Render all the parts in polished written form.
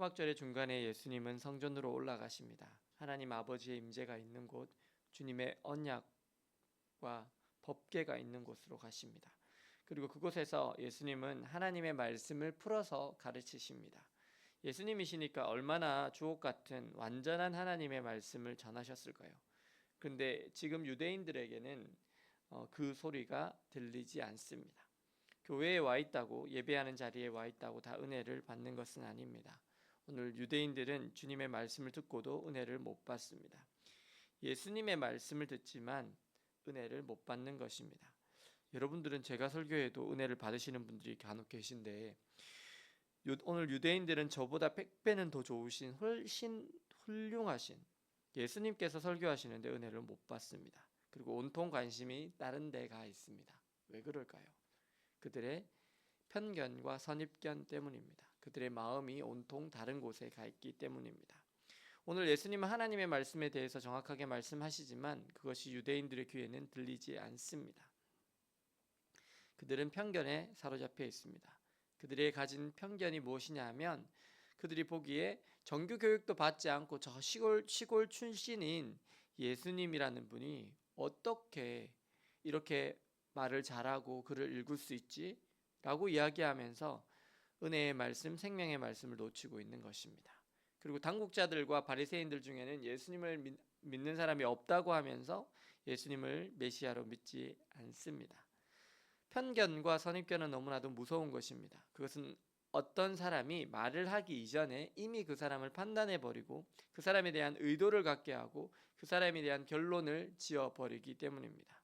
초막절의 중간에 예수님은 성전으로 올라가십니다. 하나님 아버지의 임재가 있는 곳, 주님의 언약과 법궤가 있는 곳으로 가십니다. 그리고 그곳에서 예수님은 하나님의 말씀을 풀어서 가르치십니다. 예수님이시니까 얼마나 주옥 같은 완전한 하나님의 말씀을 전하셨을까요? 그런데 지금 유대인들에게는 그 소리가 들리지 않습니다. 교회에 와 있다고, 예배하는 자리에 와 있다고 다 은혜를 받는 것은 아닙니다. 오늘 유대인들은 주님의 말씀을 듣고도 은혜를 못 받습니다. 예수님의 말씀을 듣지만 은혜를 못 받는 것입니다. 여러분들은 제가 설교해도 은혜를 받으시는 분들이 간혹 계신데, 오늘 유대인들은 저보다 100배는 더 좋으신, 훨씬 훌륭하신 예수님께서 설교하시는데 은혜를 못 받습니다. 그리고 온통 관심이 다른 데 가 있습니다. 왜 그럴까요? 그들의 편견과 선입견 때문입니다. 그들의 마음이 온통 다른 곳에 가 있기 때문입니다. 오늘 예수님은 하나님의 말씀에 대해서 정확하게 말씀하시지만 그것이 유대인들의 귀에는 들리지 않습니다. 그들은 편견에 사로잡혀 있습니다. 그들이 가진 편견이 무엇이냐 하면, 그들이 보기에 정규 교육도 받지 않고 저 시골 출신인 예수님이라는 분이 어떻게 이렇게 말을 잘하고 글을 읽을 수 있지? 라고 이야기하면서 은혜의 말씀, 생명의 말씀을 놓치고 있는 것입니다. 그리고 당국자들과 바리새인들 중에는 예수님을 믿는 사람이 없다고 하면서 예수님을 메시아로 믿지 않습니다. 편견과 선입견은 너무나도 무서운 것입니다. 그것은 어떤 사람이 말을 하기 이전에 이미 그 사람을 판단해버리고 그 사람에 대한 의도를 갖게 하고 그 사람에 대한 결론을 지어버리기 때문입니다.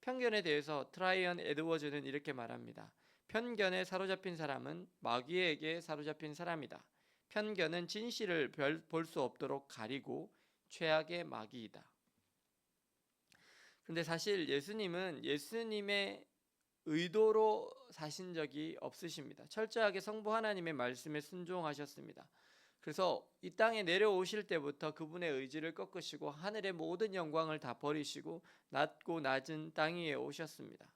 편견에 대해서 트라이언 에드워즈는 이렇게 말합니다. 편견에 사로잡힌 사람은 마귀에게 사로잡힌 사람이다. 편견은 진실을 볼 수 없도록 가리고 최악의 마귀이다. 그런데 사실 예수님은 예수님의 의도로 사신 적이 없으십니다. 철저하게 성부 하나님의 말씀에 순종하셨습니다. 그래서 이 땅에 내려오실 때부터 그분의 의지를 꺾으시고 하늘의 모든 영광을 다 버리시고 낮고 낮은 땅 위에 오셨습니다.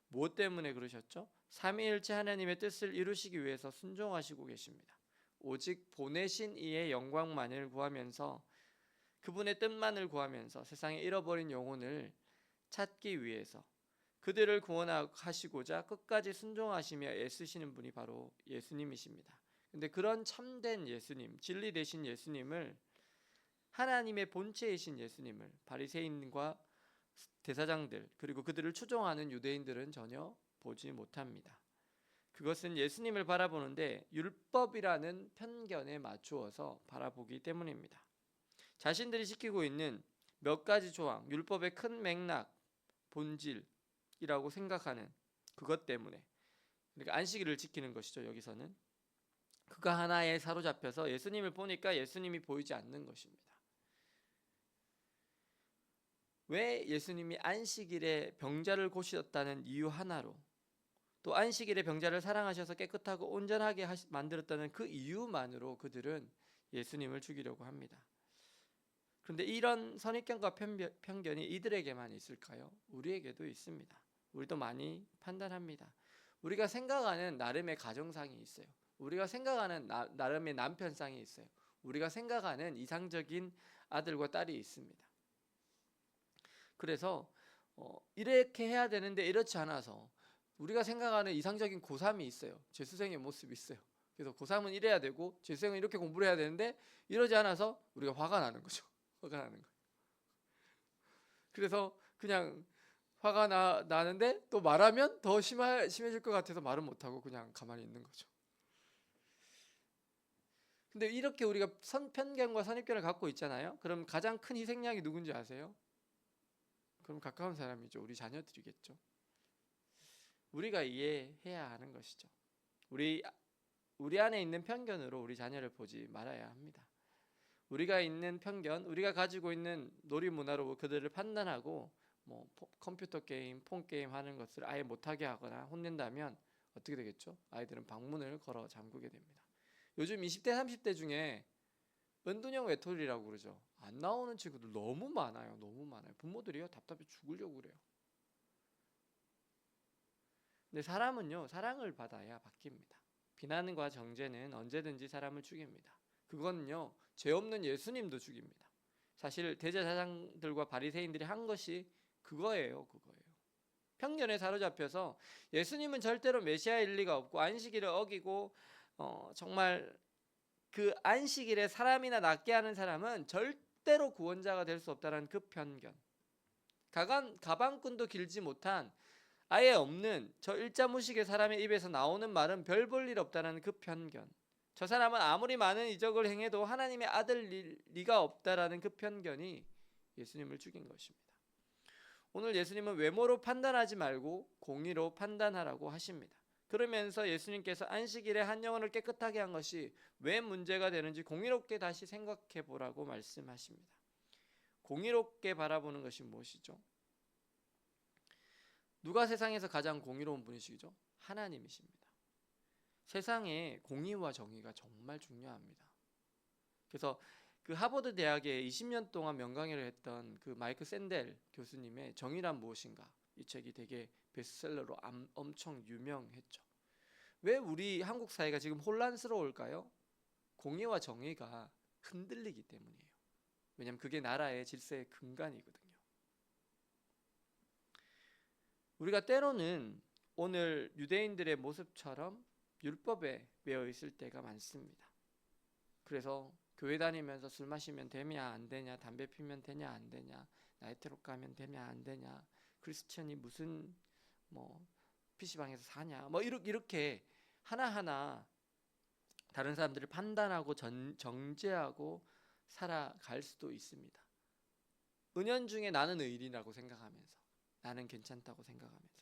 무엇 때문에 그러셨죠? 삼위일체 하나님의 뜻을 이루시기 위해서 순종하시고 계십니다. 오직 보내신 이의 영광만을 구하면서, 그분의 뜻만을 구하면서 세상에 잃어버린 영혼을 찾기 위해서 그들을 구원하시고자 끝까지 순종하시며 애쓰시는 분이 바로 예수님이십니다. 그런데 그런 참된 예수님, 진리 되신 예수님을, 하나님의 본체이신 예수님을 바리새인과 대사장들 그리고 그들을 추종하는 유대인들은 전혀 보지 못합니다. 그것은 예수님을 바라보는데 율법이라는 편견에 맞추어서 바라보기 때문입니다. 자신들이 지키고 있는 몇 가지 조항, 율법의 큰 맥락, 본질이라고 생각하는 그것 때문에, 그러니까 안식일을 지키는 것이죠. 여기서는 그거 하나에 사로잡혀서 예수님을 보니까 예수님이 보이지 않는 것입니다. 왜 예수님이 안식일에 병자를 고치셨다는 이유 하나로, 또 안식일에 병자를 사랑하셔서 깨끗하고 온전하게 만들었다는 그 이유만으로 그들은 예수님을 죽이려고 합니다. 그런데 이런 선입견과 편견이 이들에게만 있을까요? 우리에게도 있습니다. 우리도 많이 판단합니다. 우리가 생각하는 나름의 가정상이 있어요. 우리가 생각하는 나름의 남편상이 있어요. 우리가 생각하는 이상적인 아들과 딸이 있습니다. 그래서 이렇게 해야 되는데 이렇지 않아서 우리가 생각하는 이상적인 고3이 있어요. 재수생의 모습이 있어요. 그래서 고3은 이래야 되고 재수생은 이렇게 공부를 해야 되는데 이러지 않아서 우리가 화가 나는 거죠. 화가 나는 거예요. 그래서 그냥 화가 나는데 또 말하면 더 심해질 것 같아서 말은 못하고 그냥 가만히 있는 거죠. 근데 이렇게 우리가 편견과 선입견을 갖고 있잖아요. 그럼 가장 큰 희생양이 누군지 아세요? 그럼 가까운 사람이죠. 우리 자녀들이겠죠. 우리가 이해해야 하는 것이죠. 우리 안에 있는 편견으로 우리 자녀를 보지 말아야 합니다. 우리가 있는 편견, 우리가 가지고 있는 놀이문화로 그들을 판단하고 컴퓨터 게임, 폰 게임 하는 것을 아예 못하게 하거나 혼낸다면 어떻게 되겠죠? 아이들은 방문을 걸어 잠그게 됩니다. 요즘 20대, 30대 중에 은둔형 외톨이라고 그러죠. 안 나오는 친구들 너무 많아요. 너무 많아요. 부모들이요, 답답해 죽으려고 그래요. 근데 사람은요, 사랑을 받아야 바뀝니다. 비난과 정죄는 언제든지 사람을 죽입니다. 그거는요, 죄 없는 예수님도 죽입니다. 사실 대제사장들과 바리새인들이 한 것이 그거예요. 편견에 사로잡혀서 예수님은 절대로 메시아일 리가 없고 안식일을 어기고 정말 그 안식일에 사람이나 낫게 하는 사람은 절대로 구원자가 될 수 없다는 그 편견, 가방끈도 길지 못한 아예 없는 저 일자무식의 사람의 입에서 나오는 말은 별 볼 일 없다는 그 편견, 저 사람은 아무리 많은 이적을 행해도 하나님의 아들일 리가 없다라는 그 편견이 예수님을 죽인 것입니다. 오늘 예수님은 외모로 판단하지 말고 공의로 판단하라고 하십니다. 그러면서 예수님께서 안식일에 한 영혼을 깨끗하게 한 것이 왜 문제가 되는지 공의롭게 다시 생각해 보라고 말씀하십니다. 공의롭게 바라보는 것이 무엇이죠? 누가 세상에서 가장 공의로운 분이시죠? 하나님이십니다. 세상에 공의와 정의가 정말 중요합니다. 그래서 그 하버드 대학에 20년 동안 명강의를 했던 그 마이크 샌델 교수님의 정의란 무엇인가, 이 책이 되게 베스트셀러로 엄청 유명했죠. 왜 우리 한국 사회가 지금 혼란스러울까요? 공의와 정의가 흔들리기 때문이에요. 왜냐하면 그게 나라의 질서의 근간이거든요. 우리가 때로는 오늘 유대인들의 모습처럼 율법에 매여 있을 때가 많습니다. 그래서 교회 다니면서 술 마시면 되냐 안 되냐, 담배 피면 되냐 안 되냐, 나이트클럽 가면 되냐 안 되냐, 크리스천이 무슨 PC방에서 사냐, 이렇게 하나하나 다른 사람들을 판단하고 정죄하고 살아갈 수도 있습니다. 은연중에 나는 의인이라고 생각하면서, 나는 괜찮다고 생각하면서.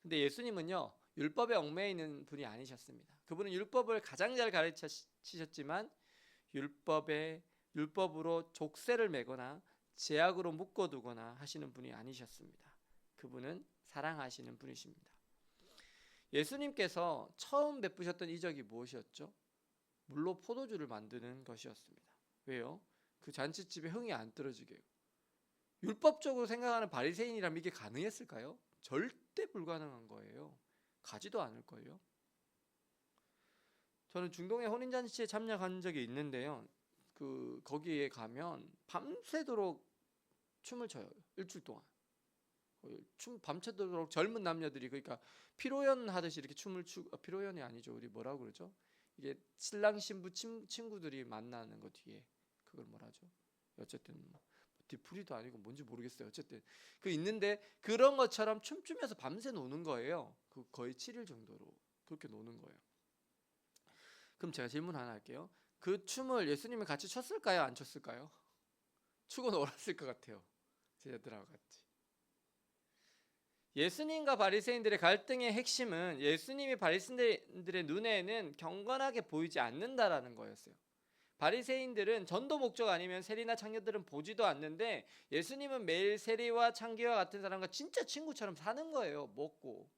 근데 예수님은요, 율법에 얽매여 있는 분이 아니셨습니다. 그분은 율법을 가장 잘 가르치셨지만 율법으로 족쇄를 매거나 제약으로 묶어두거나 하시는 분이 아니셨습니다. 그분은 사랑하시는 분이십니다. 예수님께서 처음 베푸셨던 이적이 무엇이었죠? 물로 포도주를 만드는 것이었습니다. 왜요? 그 잔치집에 흥이 안 떨어지게. 율법적으로 생각하는 바리새인이라면 이게 가능했을까요? 절대 불가능한 거예요. 가지도 않을걸요. 저는 중동의 혼인잔치에 참여한 적이 있는데요, 거기에 가면 밤새도록 춤을 춰요. 일주일 동안 밤새도록 젊은 남녀들이, 그러니까 피로연 하듯이 이렇게 춤을 추고, 피로연이 아니죠, 우리 뭐라고 그러죠? 이게 신랑 신부 친구들이 만나는 거 뒤에 그걸 뭐라죠? 어쨌든 뒤풀이도 아니고 뭔지 모르겠어요. 어쨌든 있는데 그런 것처럼 춤추면서 밤새 노는 거예요. 거의 7일 정도로 그렇게 노는 거예요. 그럼 제가 질문 하나 할게요. 그 춤을 예수님이 같이 췄을까요? 안 췄을까요? 추고 놀았을 것 같아요. 제자들하고 같이. 예수님과 바리새인들의 갈등의 핵심은 예수님이 바리새인들의 눈에는 경건하게 보이지 않는다라는 거였어요. 바리새인들은 전도 목적 아니면 세리나 창녀들은 보지도 않는데 예수님은 매일 세리와 창기와 같은 사람과 진짜 친구처럼 사는 거예요. 먹고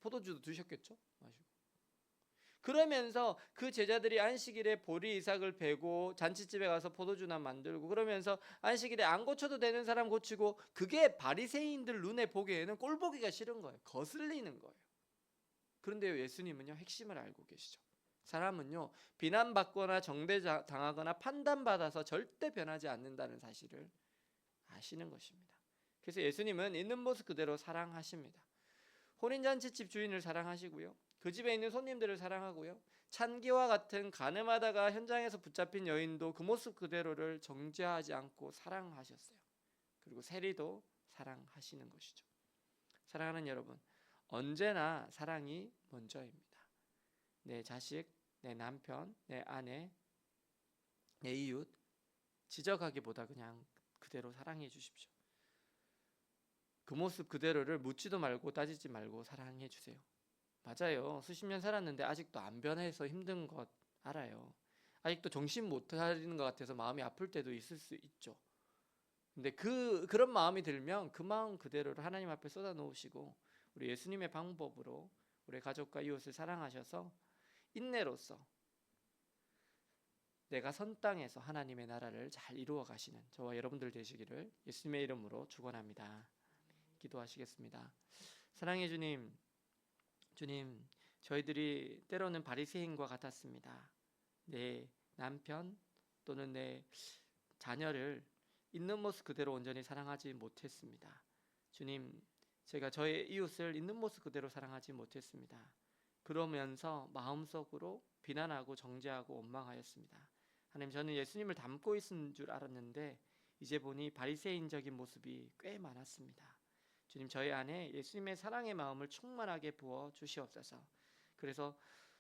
포도주도 드셨겠죠? 마시고. 그러면서 그 제자들이 안식일에 보리 이삭을 베고 잔치집에 가서 포도주나 만들고, 그러면서 안식일에 안 고쳐도 되는 사람 고치고, 그게 바리새인들 눈에 보기에는 꼴보기가 싫은 거예요. 거슬리는 거예요. 그런데 예수님은요, 핵심을 알고 계시죠. 사람은요, 비난받거나 정죄당하거나 판단받아서 절대 변하지 않는다는 사실을 아시는 것입니다. 그래서 예수님은 있는 모습 그대로 사랑하십니다. 혼인잔치집 주인을 사랑하시고요, 그 집에 있는 손님들을 사랑하고요, 찬기와 같은 가늠하다가 현장에서 붙잡힌 여인도 그 모습 그대로를 정죄하지 않고 사랑하셨어요. 그리고 세리도 사랑하시는 것이죠. 사랑하는 여러분, 언제나 사랑이 먼저입니다. 내 자식, 내 남편, 내 아내, 내 이웃 지적하기보다 그냥 그대로 사랑해 주십시오. 그 모습 그대로를 묻지도 말고 따지지 말고 사랑해 주세요. 맞아요. 수십 년 살았는데 아직도 안 변해서 힘든 것 알아요. 아직도 정신 못 차리는 것 같아서 마음이 아플 때도 있을 수 있죠. 근데 그런 마음이 들면 그 마음 그대로를 하나님 앞에 쏟아 놓으시고, 우리 예수님의 방법으로 우리 가족과 이웃을 사랑하셔서 인내로서 내가 선 땅에서 하나님의 나라를 잘 이루어 가시는 저와 여러분들 되시기를 예수님의 이름으로 축원합니다. 기도하시겠습니다. 사랑해 주님, 저희들이 때로는 바리새인과 같았습니다. 내 남편 또는 내 자녀를 있는 모습 그대로 온전히 사랑하지 못했습니다. 주님, 제가 저의 이웃을 있는 모습 그대로 사랑하지 못했습니다. 그러면서 마음속으로 비난하고 정죄하고 원망하였습니다. 하나님, 저는 예수님을 닮고 있는 줄 알았는데 이제 보니 바리새인적인 모습이 꽤 많았습니다. 주님, 저희 안에 예수님의 사랑의 마음을 충만하게 부어 주시옵소서. 그래서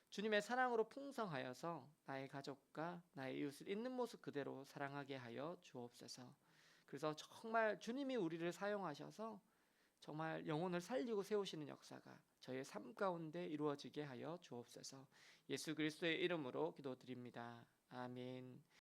주님의 사랑으로 풍성하여서 나의 가족과 나의 이웃을 있는 모습 그대로 사랑하게 하여 주옵소서. 그래서 정말 주님이 우리를 사용하셔서 정말 영혼을 살리고 세우시는 역사가 저의 삶 가운데 이루어지게 하여 주옵소서. 예수 그리스도의 이름으로 기도드립니다. 아멘.